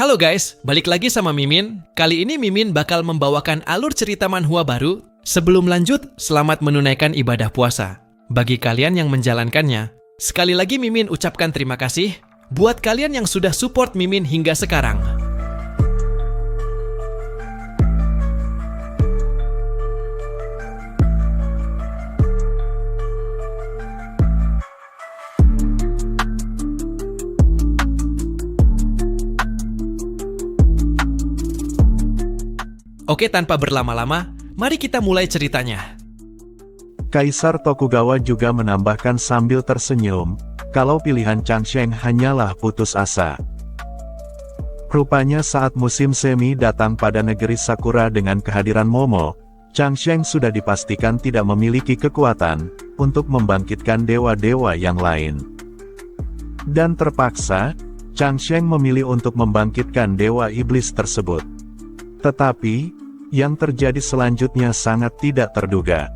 Halo guys, balik lagi sama Mimin. Kali ini Mimin bakal membawakan alur cerita manhwa baru. Sebelum lanjut, selamat menunaikan ibadah puasa. Bagi kalian yang menjalankannya, sekali lagi Mimin ucapkan terima kasih buat kalian yang sudah support Mimin hingga sekarang. Oke, tanpa berlama-lama, mari kita mulai ceritanya. Kaisar Tokugawa juga menambahkan sambil tersenyum, kalau pilihan Changsheng hanyalah putus asa. Rupanya saat musim semi datang pada negeri Sakura dengan kehadiran Momo, Changsheng sudah dipastikan tidak memiliki kekuatan untuk membangkitkan dewa-dewa yang lain. Dan terpaksa, Changsheng memilih untuk membangkitkan dewa iblis tersebut. Tetapi, yang terjadi selanjutnya sangat tidak terduga.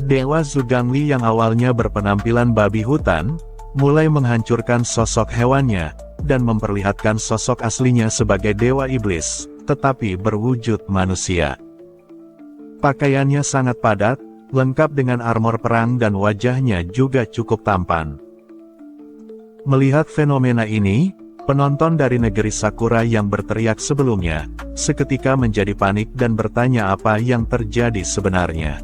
Dewa Zhugangli yang awalnya berpenampilan babi hutan, mulai menghancurkan sosok hewannya, dan memperlihatkan sosok aslinya sebagai dewa iblis, tetapi berwujud manusia. Pakaiannya sangat padat, lengkap dengan armor perang dan wajahnya juga cukup tampan. Melihat fenomena ini, penonton dari negeri Sakura yang berteriak sebelumnya, seketika menjadi panik dan bertanya apa yang terjadi sebenarnya.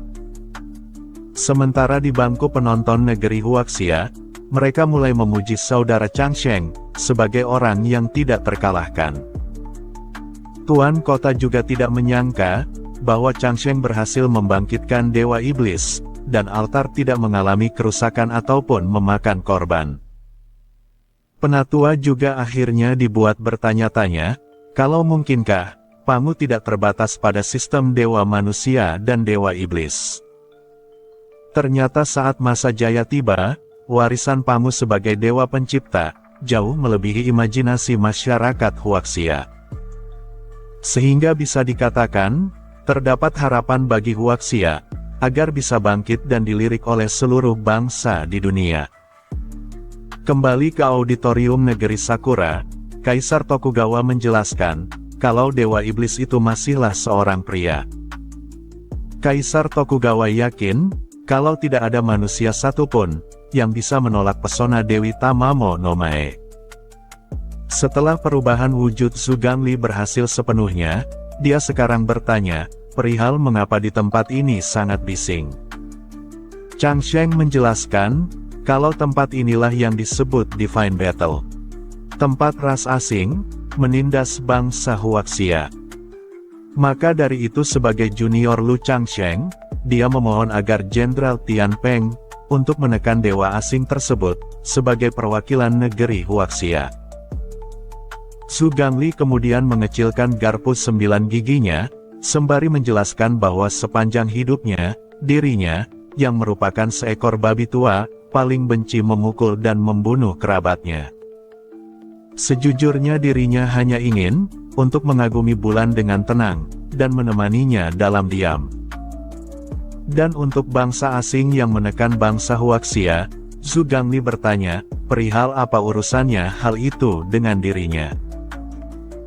Sementara di bangku penonton negeri Huaxia, mereka mulai memuji saudara Changsheng, sebagai orang yang tidak terkalahkan. Tuan kota juga tidak menyangka, bahwa Changsheng berhasil membangkitkan dewa iblis, dan altar tidak mengalami kerusakan ataupun memakan korban. Penatua juga akhirnya dibuat bertanya-tanya, kalau mungkinkah, Pangu tidak terbatas pada sistem dewa manusia dan dewa iblis. Ternyata saat masa jaya tiba, warisan Pangu sebagai dewa pencipta, jauh melebihi imajinasi masyarakat Huaxia. Sehingga bisa dikatakan, terdapat harapan bagi Huaxia, agar bisa bangkit dan dilirik oleh seluruh bangsa di dunia. Kembali ke auditorium negeri Sakura, Kaisar Tokugawa menjelaskan, kalau dewa iblis itu masihlah seorang pria. Kaisar Tokugawa yakin, kalau tidak ada manusia satupun, yang bisa menolak pesona Dewi Tamamo no Mae. Setelah perubahan wujud Zhugangli berhasil sepenuhnya, dia sekarang bertanya, perihal mengapa di tempat ini sangat bising. Changsheng menjelaskan, kalau tempat inilah yang disebut Divine Battle. Tempat ras asing, menindas bangsa Huaxia. Maka dari itu sebagai junior Lu Changsheng, dia memohon agar Jenderal Tian Peng, untuk menekan dewa asing tersebut, sebagai perwakilan negeri Huaxia. Zhugangli kemudian mengecilkan garpu 9 giginya, sembari menjelaskan bahwa sepanjang hidupnya, dirinya, yang merupakan seekor babi tua, paling benci memukul dan membunuh kerabatnya. Sejujurnya dirinya hanya ingin, untuk mengagumi bulan dengan tenang, dan menemaninya dalam diam. Dan untuk bangsa asing yang menekan bangsa Huaxia, Zhugangli bertanya, perihal apa urusannya hal itu dengan dirinya.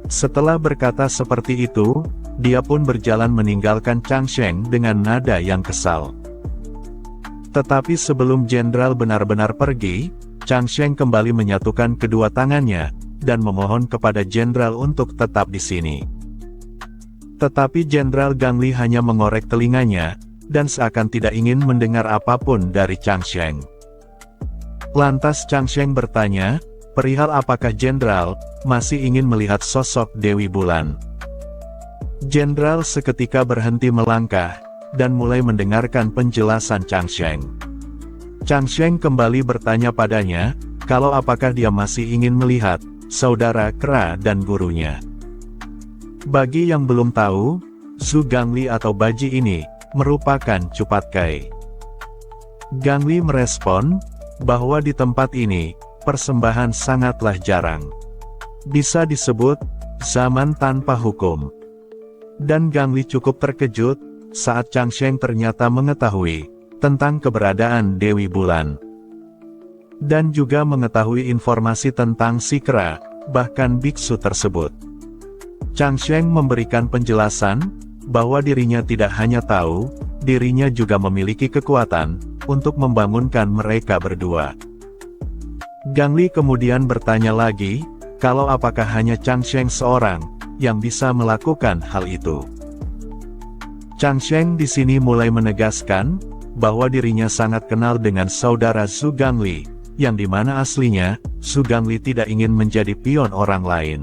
Setelah berkata seperti itu, dia pun berjalan meninggalkan Changsheng dengan nada yang kesal. Tetapi sebelum jenderal benar-benar pergi, Changsheng kembali menyatukan kedua tangannya, dan memohon kepada jenderal untuk tetap di sini. Tetapi Jenderal Gangli hanya mengorek telinganya, dan seakan tidak ingin mendengar apapun dari Changsheng. Lantas Changsheng bertanya, perihal apakah jenderal masih ingin melihat sosok Dewi Bulan. Jenderal seketika berhenti melangkah, dan mulai mendengarkan penjelasan Changsheng. Changsheng kembali bertanya padanya, kalau apakah dia masih ingin melihat saudara kera dan gurunya. Bagi yang belum tahu, Zhugangli atau Baji ini, merupakan Cupatkai. Gangli merespon, bahwa di tempat ini, persembahan sangatlah jarang. Bisa disebut, zaman tanpa hukum. Dan Gangli cukup terkejut, saat Changsheng ternyata mengetahui, tentang keberadaan Dewi Bulan. Dan juga mengetahui informasi tentang si kera, bahkan biksu tersebut. Changsheng memberikan penjelasan, bahwa dirinya tidak hanya tahu, dirinya juga memiliki kekuatan, untuk membangunkan mereka berdua. Gang Li kemudian bertanya lagi, kalau apakah hanya Changsheng seorang, yang bisa melakukan hal itu. Changsheng di sini mulai menegaskan, bahwa dirinya sangat kenal dengan saudara Zhu Gangli, yang dimana aslinya, Zhu Gangli tidak ingin menjadi pion orang lain.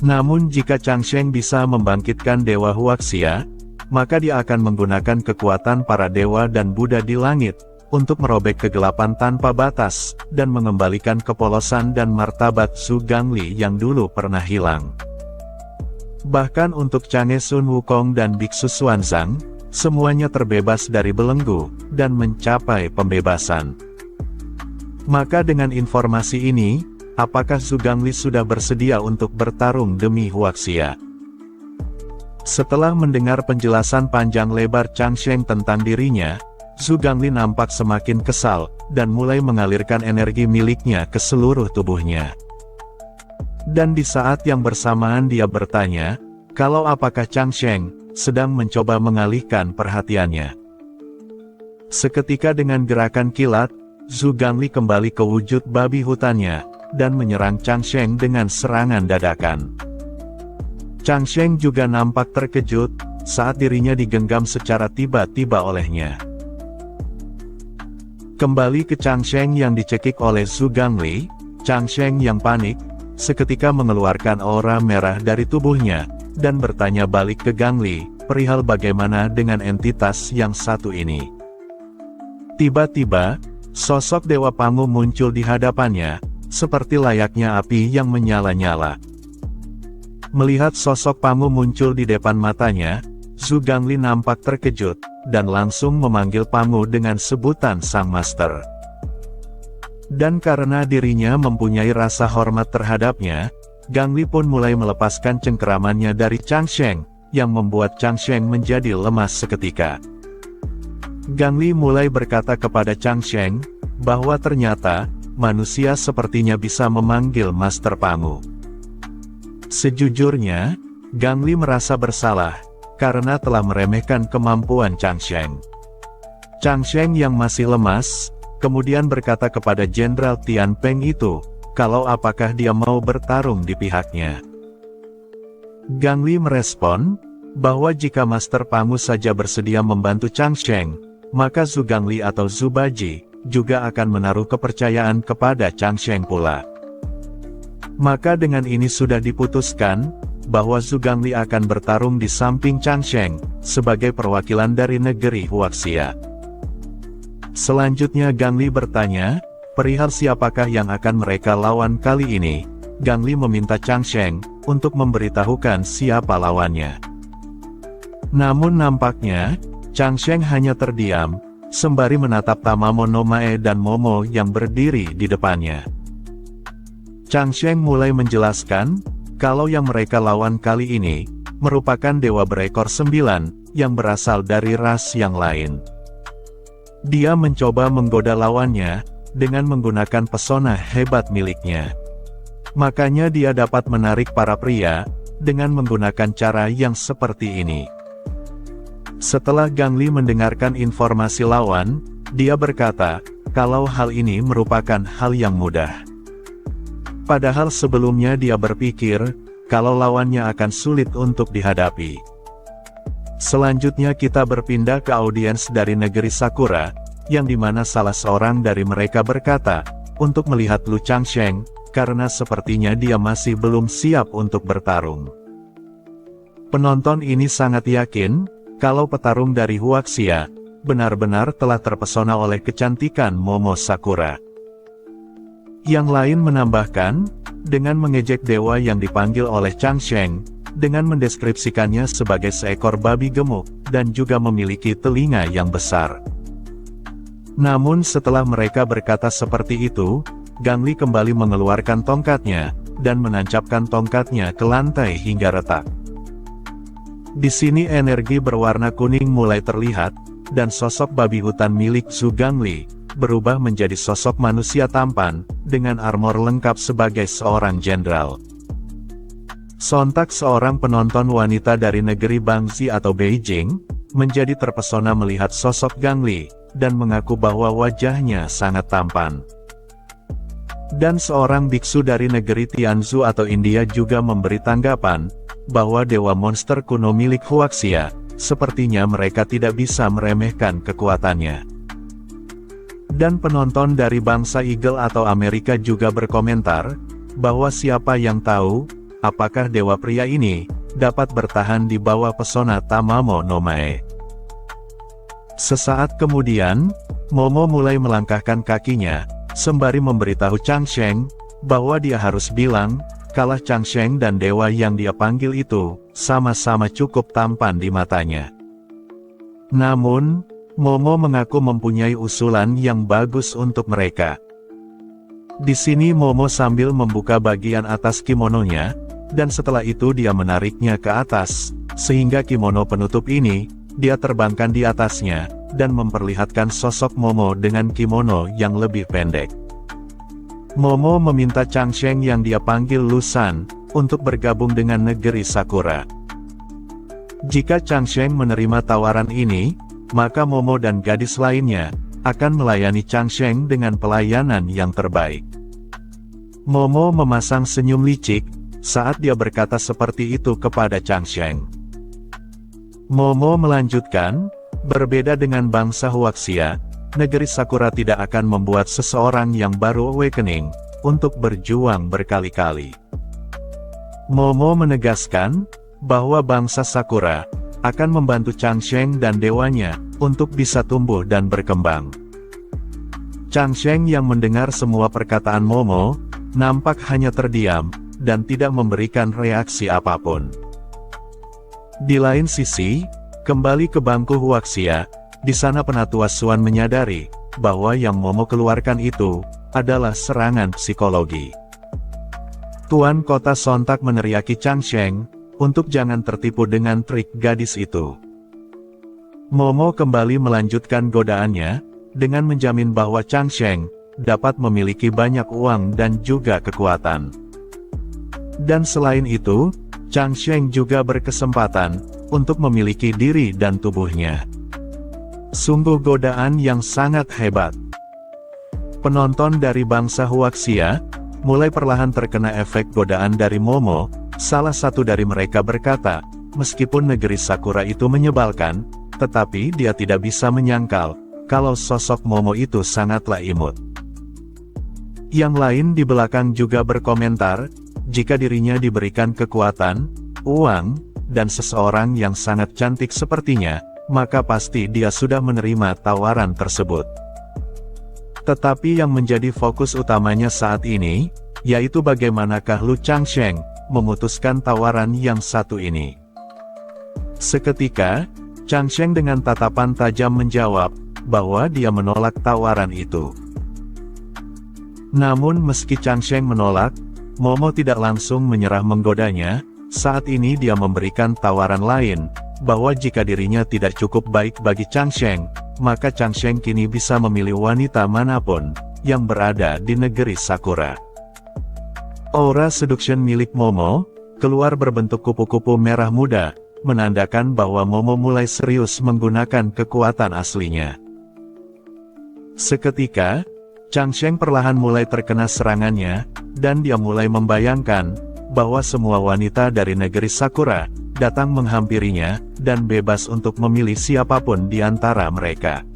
Namun jika Changsheng bisa membangkitkan Dewa Huaxia, maka dia akan menggunakan kekuatan para dewa dan Buddha di langit, untuk merobek kegelapan tanpa batas, dan mengembalikan kepolosan dan martabat Zhu Gangli yang dulu pernah hilang. Bahkan untuk Change Sun Wukong dan Biksu Xuanzang, semuanya terbebas dari belenggu, dan mencapai pembebasan. Maka dengan informasi ini, apakah Zhu Gangli sudah bersedia untuk bertarung demi Huaxia? Setelah mendengar penjelasan panjang lebar Changsheng tentang dirinya, Zhu Gangli nampak semakin kesal, dan mulai mengalirkan energi miliknya ke seluruh tubuhnya. Dan di saat yang bersamaan dia bertanya, kalau apakah Changsheng sedang mencoba mengalihkan perhatiannya. Seketika dengan gerakan kilat, Zhu Gangli kembali ke wujud babi hutannya, dan menyerang Changsheng dengan serangan dadakan. Changsheng juga nampak terkejut, saat dirinya digenggam secara tiba-tiba olehnya. Kembali ke Changsheng yang dicekik oleh Zhu Gangli, Changsheng yang panik, seketika mengeluarkan aura merah dari tubuhnya, dan bertanya balik ke Gangli, perihal bagaimana dengan entitas yang satu ini. Tiba-tiba, sosok Dewa Pangu muncul di hadapannya, seperti layaknya api yang menyala-nyala. Melihat sosok Pangu muncul di depan matanya, Zhu Gangli nampak terkejut, dan langsung memanggil Pangu dengan sebutan Sang Master. Dan karena dirinya mempunyai rasa hormat terhadapnya, Gangli pun mulai melepaskan cengkeramannya dari Changsheng, yang membuat Changsheng menjadi lemas seketika. Gangli mulai berkata kepada Changsheng, bahwa ternyata, manusia sepertinya bisa memanggil Master Pangu. Sejujurnya, Gangli merasa bersalah, karena telah meremehkan kemampuan Changsheng. Changsheng yang masih lemas, kemudian berkata kepada Jenderal Tian Peng itu, kalau apakah dia mau bertarung di pihaknya. Gangli merespon, bahwa jika Master Pangu saja bersedia membantu Changsheng, maka Zhu Gangli atau Zhu Baji, juga akan menaruh kepercayaan kepada Changsheng pula. Maka dengan ini sudah diputuskan, bahwa Zhu Gangli akan bertarung di samping Changsheng, sebagai perwakilan dari negeri Huaxia. Selanjutnya Gangli bertanya, perihal siapakah yang akan mereka lawan kali ini. Gangli meminta Changsheng, untuk memberitahukan siapa lawannya. Namun nampaknya, Changsheng hanya terdiam, sembari menatap Tamamo no Mae dan Momo yang berdiri di depannya. Changsheng mulai menjelaskan, kalau yang mereka lawan kali ini, merupakan dewa berekor 9, yang berasal dari ras yang lain. Dia mencoba menggoda lawannya, dengan menggunakan pesona hebat miliknya. Makanya dia dapat menarik para pria, dengan menggunakan cara yang seperti ini. Setelah Gangli mendengarkan informasi lawan, dia berkata, kalau hal ini merupakan hal yang mudah. Padahal sebelumnya dia berpikir, kalau lawannya akan sulit untuk dihadapi. Selanjutnya kita berpindah ke audiens dari negeri Sakura, yang dimana salah seorang dari mereka berkata, untuk melihat Lu Changsheng, karena sepertinya dia masih belum siap untuk bertarung. Penonton ini sangat yakin, kalau petarung dari Huaxia, benar-benar telah terpesona oleh kecantikan Momo Sakura. Yang lain menambahkan, dengan mengejek dewa yang dipanggil oleh Changsheng, dengan mendeskripsikannya sebagai seekor babi gemuk, dan juga memiliki telinga yang besar. Namun setelah mereka berkata seperti itu, Gangli kembali mengeluarkan tongkatnya, dan menancapkan tongkatnya ke lantai hingga retak. Di sini energi berwarna kuning mulai terlihat, dan sosok babi hutan milik Zhu Gangli, berubah menjadi sosok manusia tampan, dengan armor lengkap sebagai seorang jenderal. Sontak seorang penonton wanita dari negeri Bangzi atau Beijing, menjadi terpesona melihat sosok Gang Li, dan mengaku bahwa wajahnya sangat tampan. Dan seorang biksu dari negeri Tianzhu atau India juga memberi tanggapan, bahwa dewa monster kuno milik Huaxia, sepertinya mereka tidak bisa meremehkan kekuatannya. Dan penonton dari bangsa Eagle atau Amerika juga berkomentar, bahwa siapa yang tahu, apakah dewa pria ini dapat bertahan di bawah pesona Tamamo no Mae. Sesaat kemudian, Momo mulai melangkahkan kakinya, sembari memberitahu Changsheng, bahwa dia harus bilang, kalau Changsheng dan dewa yang dia panggil itu, sama-sama cukup tampan di matanya. Namun, Momo mengaku mempunyai usulan yang bagus untuk mereka. Di sini Momo sambil membuka bagian atas kimononya, dan setelah itu dia menariknya ke atas, sehingga kimono penutup ini, dia terbangkan di atasnya, dan memperlihatkan sosok Momo dengan kimono yang lebih pendek. Momo meminta Changsheng yang dia panggil Lusan, untuk bergabung dengan negeri Sakura. Jika Changsheng menerima tawaran ini, maka Momo dan gadis lainnya, akan melayani Changsheng dengan pelayanan yang terbaik. Momo memasang senyum licik, saat dia berkata seperti itu kepada Changsheng. Momo melanjutkan, berbeda dengan bangsa Huaxia, negeri Sakura tidak akan membuat seseorang yang baru awakening, untuk berjuang berkali-kali. Momo menegaskan, bahwa bangsa Sakura, akan membantu Changsheng dan dewanya, untuk bisa tumbuh dan berkembang. Changsheng yang mendengar semua perkataan Momo, nampak hanya terdiam, dan tidak memberikan reaksi apapun. Di lain sisi, kembali ke bangku Huaxia, di sana Penatua Xuan menyadari, bahwa yang Momo keluarkan itu, adalah serangan psikologi. Tuan kota sontak meneriaki Changsheng, untuk jangan tertipu dengan trik gadis itu. Momo kembali melanjutkan godaannya, dengan menjamin bahwa Changsheng, dapat memiliki banyak uang dan juga kekuatan. Dan selain itu, Changsheng juga berkesempatan, untuk memiliki diri dan tubuhnya. Sungguh godaan yang sangat hebat. Penonton dari bangsa Huaxia, mulai perlahan terkena efek godaan dari Momo. Salah satu dari mereka berkata, meskipun negeri Sakura itu menyebalkan, tetapi dia tidak bisa menyangkal, kalau sosok Momo itu sangatlah imut. Yang lain di belakang juga berkomentar, jika dirinya diberikan kekuatan, uang, dan seseorang yang sangat cantik sepertinya, maka pasti dia sudah menerima tawaran tersebut. Tetapi yang menjadi fokus utamanya saat ini, yaitu bagaimanakah Lu Changsheng, memutuskan tawaran yang satu ini. Seketika, Changsheng dengan tatapan tajam menjawab, bahwa dia menolak tawaran itu. Namun meski Changsheng menolak, Momo tidak langsung menyerah menggodanya, saat ini dia memberikan tawaran lain, bahwa jika dirinya tidak cukup baik bagi Changsheng, maka Changsheng kini bisa memilih wanita manapun, yang berada di negeri Sakura. Aura seduction milik Momo, keluar berbentuk kupu-kupu merah muda, menandakan bahwa Momo mulai serius menggunakan kekuatan aslinya. Seketika, Changsheng perlahan mulai terkena serangannya, dan dia mulai membayangkan, bahwa semua wanita dari negeri Sakura, datang menghampirinya, dan bebas untuk memilih siapapun di antara mereka.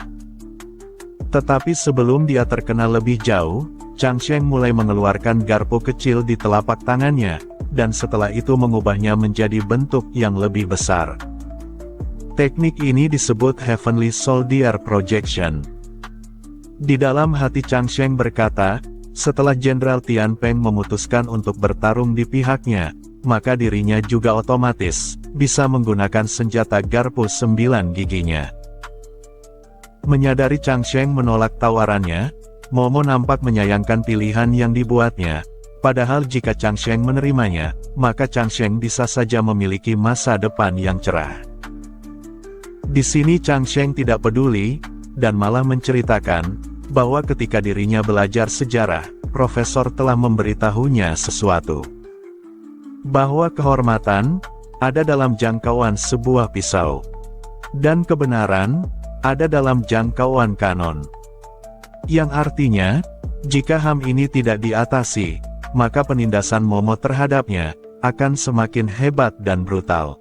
Tetapi sebelum dia terkena lebih jauh, Changsheng mulai mengeluarkan garpu kecil di telapak tangannya, dan setelah itu mengubahnya menjadi bentuk yang lebih besar. Teknik ini disebut Heavenly Soldier Projection. Di dalam hati Changsheng berkata, setelah Jenderal Tian Peng memutuskan untuk bertarung di pihaknya, maka dirinya juga otomatis, bisa menggunakan senjata garpu 9 giginya. Menyadari Changsheng menolak tawarannya, Momo nampak menyayangkan pilihan yang dibuatnya, padahal jika Changsheng menerimanya, maka Changsheng bisa saja memiliki masa depan yang cerah. Di sini Changsheng tidak peduli, dan malah menceritakan, bahwa ketika dirinya belajar sejarah, profesor telah memberitahunya sesuatu. Bahwa kehormatan ada dalam jangkauan sebuah pisau. Dan kebenaran ada dalam jangkauan kanon. Yang artinya, jika HAM ini tidak diatasi, maka penindasan Momo terhadapnya akan semakin hebat dan brutal.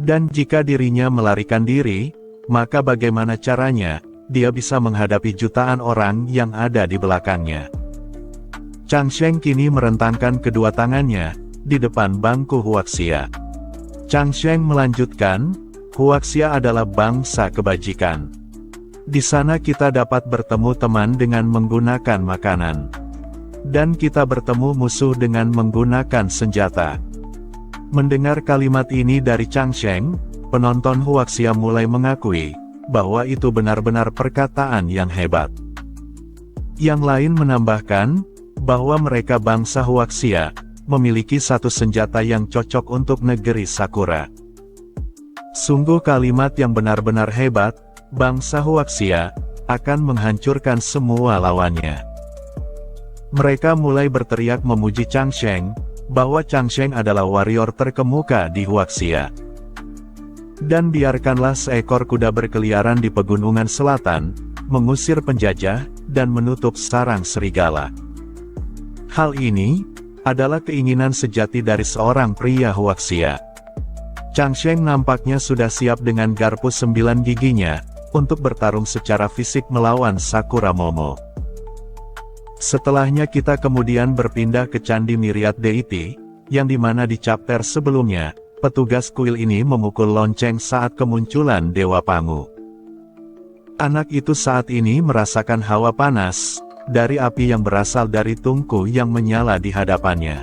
Dan jika dirinya melarikan diri, maka bagaimana caranya dia bisa menghadapi jutaan orang yang ada di belakangnya? Chang Sheng kini merentangkan kedua tangannya di depan bangku Huaxia. Chang Sheng melanjutkan, Huaxia adalah bangsa kebajikan. Di sana kita dapat bertemu teman dengan menggunakan makanan. Dan kita bertemu musuh dengan menggunakan senjata. Mendengar kalimat ini dari Chang Sheng, penonton Huaxia mulai mengakui bahwa itu benar-benar perkataan yang hebat. Yang lain menambahkan bahwa mereka bangsa Huaxia memiliki satu senjata yang cocok untuk negeri Sakura. Sungguh kalimat yang benar-benar hebat, bangsa Huaxia akan menghancurkan semua lawannya. Mereka mulai berteriak memuji Chang Sheng, bahwa Chang Sheng adalah warrior terkemuka di Huaxia. Dan biarkanlah seekor kuda berkeliaran di pegunungan selatan, mengusir penjajah, dan menutup sarang serigala. Hal ini adalah keinginan sejati dari seorang pria Huaxia. Chang Sheng nampaknya sudah siap dengan garpu 9 giginya, untuk bertarung secara fisik melawan Sakura Momo. Setelahnya kita kemudian berpindah ke Candi Myriad Deity, yang dimana di chapter sebelumnya, petugas kuil ini memukul lonceng saat kemunculan Dewa Pangu. Anak itu saat ini merasakan hawa panas, dari api yang berasal dari tungku yang menyala di hadapannya.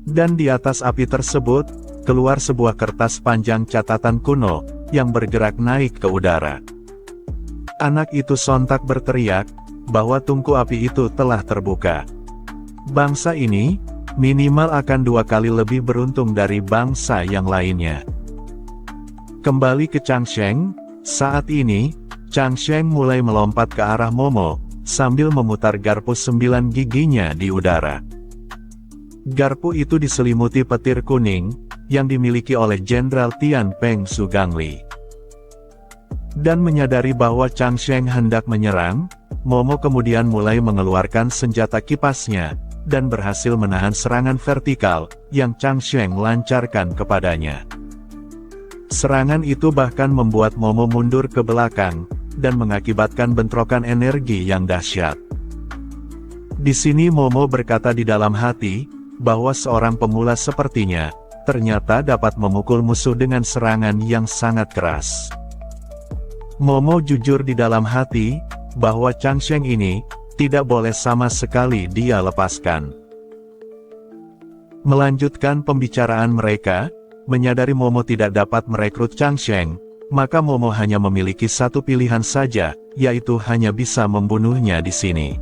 Dan di atas api tersebut, keluar sebuah kertas panjang catatan kuno, yang bergerak naik ke udara. Anak itu sontak berteriak, bahwa tungku api itu telah terbuka. Bangsa ini, minimal akan 2 kali lebih beruntung dari bangsa yang lainnya. Kembali ke Chang Sheng, saat ini, Chang Sheng mulai melompat ke arah Momo, sambil memutar garpu 9 giginya di udara. Garpu itu diselimuti petir kuning, yang dimiliki oleh Jenderal Tian Peng Su Gangli. Dan menyadari bahwa Chang Sheng hendak menyerang, Momo kemudian mulai mengeluarkan senjata kipasnya, dan berhasil menahan serangan vertikal, yang Chang Sheng lancarkan kepadanya. Serangan itu bahkan membuat Momo mundur ke belakang, dan mengakibatkan bentrokan energi yang dahsyat. Di sini Momo berkata di dalam hati, bahwa seorang pemula sepertinya, ternyata dapat memukul musuh dengan serangan yang sangat keras. Momo jujur di dalam hati, bahwa Chang Sheng ini, tidak boleh sama sekali dia lepaskan. Melanjutkan pembicaraan mereka, menyadari Momo tidak dapat merekrut Chang Sheng, maka Momo hanya memiliki satu pilihan saja, yaitu hanya bisa membunuhnya di sini.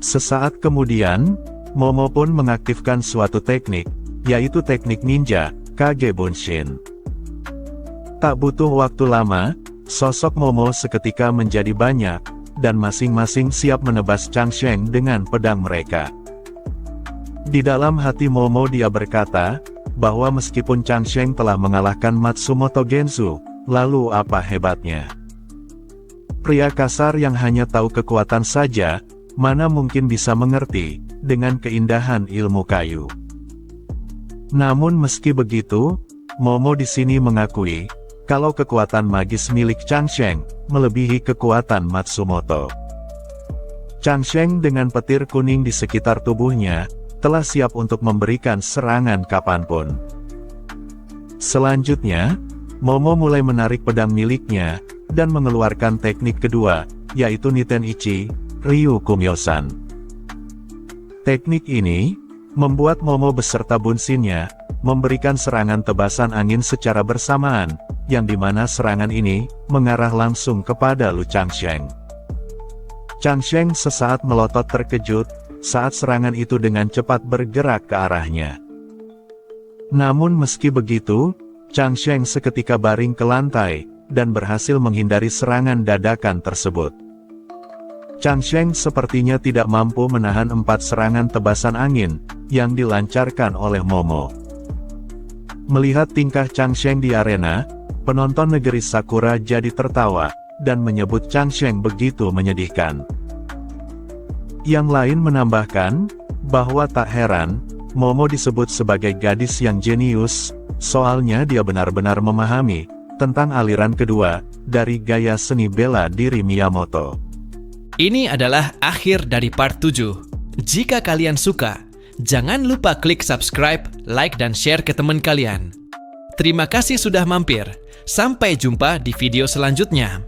Sesaat kemudian, Momo pun mengaktifkan suatu teknik, yaitu teknik ninja, Kage Bunshin. Tak butuh waktu lama, sosok Momo seketika menjadi banyak, dan masing-masing siap menebas Chang Sheng dengan pedang mereka. Di dalam hati Momo dia berkata, bahwa meskipun Chang Sheng telah mengalahkan Matsumoto Gensu, lalu apa hebatnya? Pria kasar yang hanya tahu kekuatan saja, mana mungkin bisa mengerti, dengan keindahan ilmu kayu. Namun meski begitu, Momo di sini mengakui, kalau kekuatan magis milik Chang Sheng, melebihi kekuatan Matsumoto. Chang Sheng dengan petir kuning di sekitar tubuhnya, telah siap untuk memberikan serangan kapanpun. Selanjutnya, Momo mulai menarik pedang miliknya, dan mengeluarkan teknik kedua, yaitu Niten Ichi, Ryu Kumyosan. Teknik ini, membuat Momo beserta Bunshinnya, memberikan serangan tebasan angin secara bersamaan, yang dimana serangan ini, mengarah langsung kepada Lu Chang Sheng. Chang Sheng sesaat melotot terkejut, saat serangan itu dengan cepat bergerak ke arahnya. Namun meski begitu, Chang Sheng seketika baring ke lantai, dan berhasil menghindari serangan dadakan tersebut. Changsheng sepertinya tidak mampu menahan 4 serangan tebasan angin yang dilancarkan oleh Momo. Melihat tingkah Changsheng di arena, penonton negeri Sakura jadi tertawa dan menyebut Changsheng begitu menyedihkan. Yang lain menambahkan bahwa tak heran Momo disebut sebagai gadis yang jenius, soalnya dia benar-benar memahami tentang aliran kedua dari gaya seni bela diri Miyamoto. Ini adalah akhir dari part 7. Jika kalian suka, jangan lupa klik subscribe, like, dan share ke teman kalian. Terima kasih sudah mampir. Sampai jumpa di video selanjutnya.